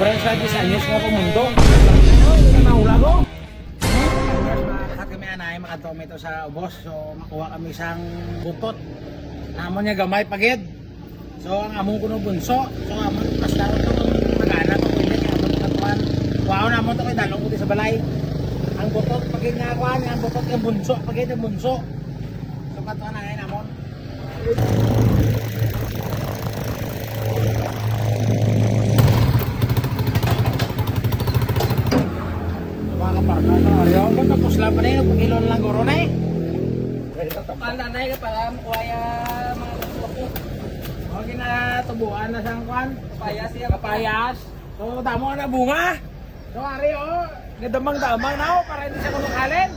Sobrang sa 10 anyos nga po mundo. Hindi na mahula ko. Lahat kami anay makatome ito sa ubos. So makuha kami isang butot. Namon niya gamay pagid. So ang among kuno bunso. So amon pas daw ito mag-ana pa ko hindi amon katuan. Wow namon to kay dalong ko sa balay. Ang butot pagid nga kuan, ang butot yung bunso, pagid yung bunso. So katuan na namon. Ayaw ba tapos lang pa na yun, pag-ilon lang guro na eh. Nanay ka pala, kuwaya mga kapulok. Okay na tubuan na siyang kwan. Kapayas siya. Kapayas. So tamo na bunga. So ari o, gadamang-damang na o para hindi siya kulukalin.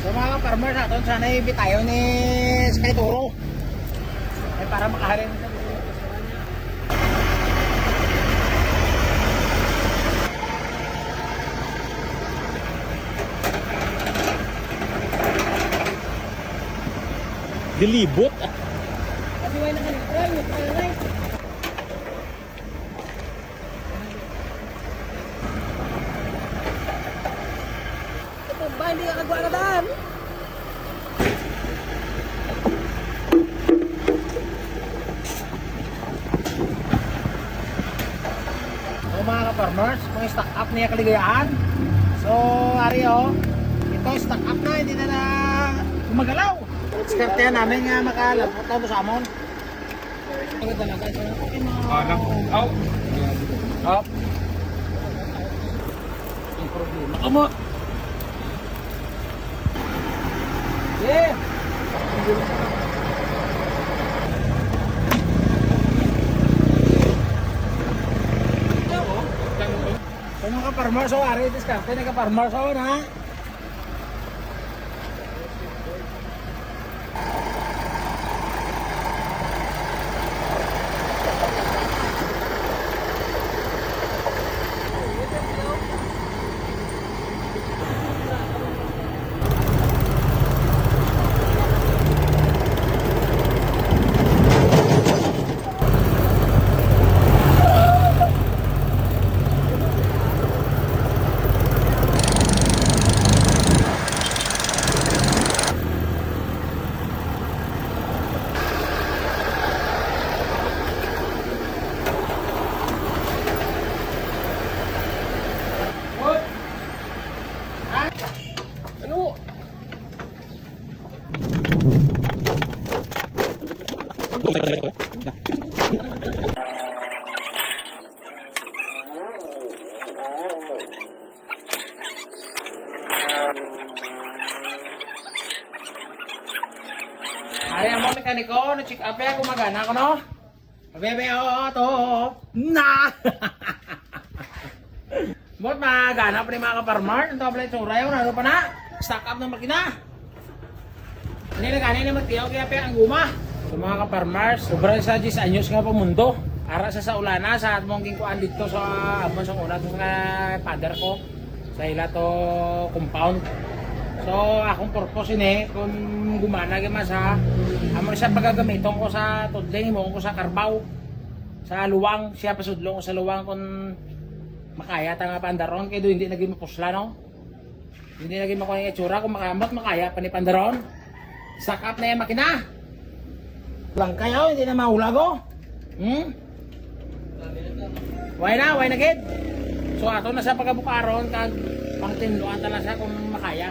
So mga farmers natin, sana ibitayo ni Sky Toro. Ay para makahalin sa dilibot. Kasi wala na kanil. Ito ba, hindi ka kagawa na daan? So mga ka-farmers, kung stock up niya kaligayahan. So, ari o, ito stock up na, hindi na gumagalaw. Skartehan namin nga makalabot na sa amon. Ang talaga siya. Out. Up. Ang problema. Amo. Yeah. So mga ka-farmers, so ari diskarte na ka-farmers so na. Ari ang mga mekaniko, na-check up yan, gumagana ko no? Bebe, oo, to, na! Bot, magana pa rin mga ka-farmer, ang tablet sura yun, ano pa na? Stock up ng makina! Hindi na ganyan na magtiyaw, kaya pa ang guma. So mga ka-farmers, sobrang sa 10 anyos nga pa mundo. Ara sa ulana, sa mong kuan dito sa amon sa una sa father ko. Sa ila to compound. So akong purpose ini kung gumana gyud sa amo siya pagagamiton ko sa tudling mo ko sa karbaw. Sa luwang siya pasudlong ko sa luwang kung makaya ta nga pandaron kay do hindi naging mapusla no. Hindi naging makuha yung itsura kung makaya pa ni pandaron. Sakap na yung makina. Lang kayo hindi na mahulago. Why na kid? So ato na sa pagabukaron kag pangtinduan tala sa kung makaya.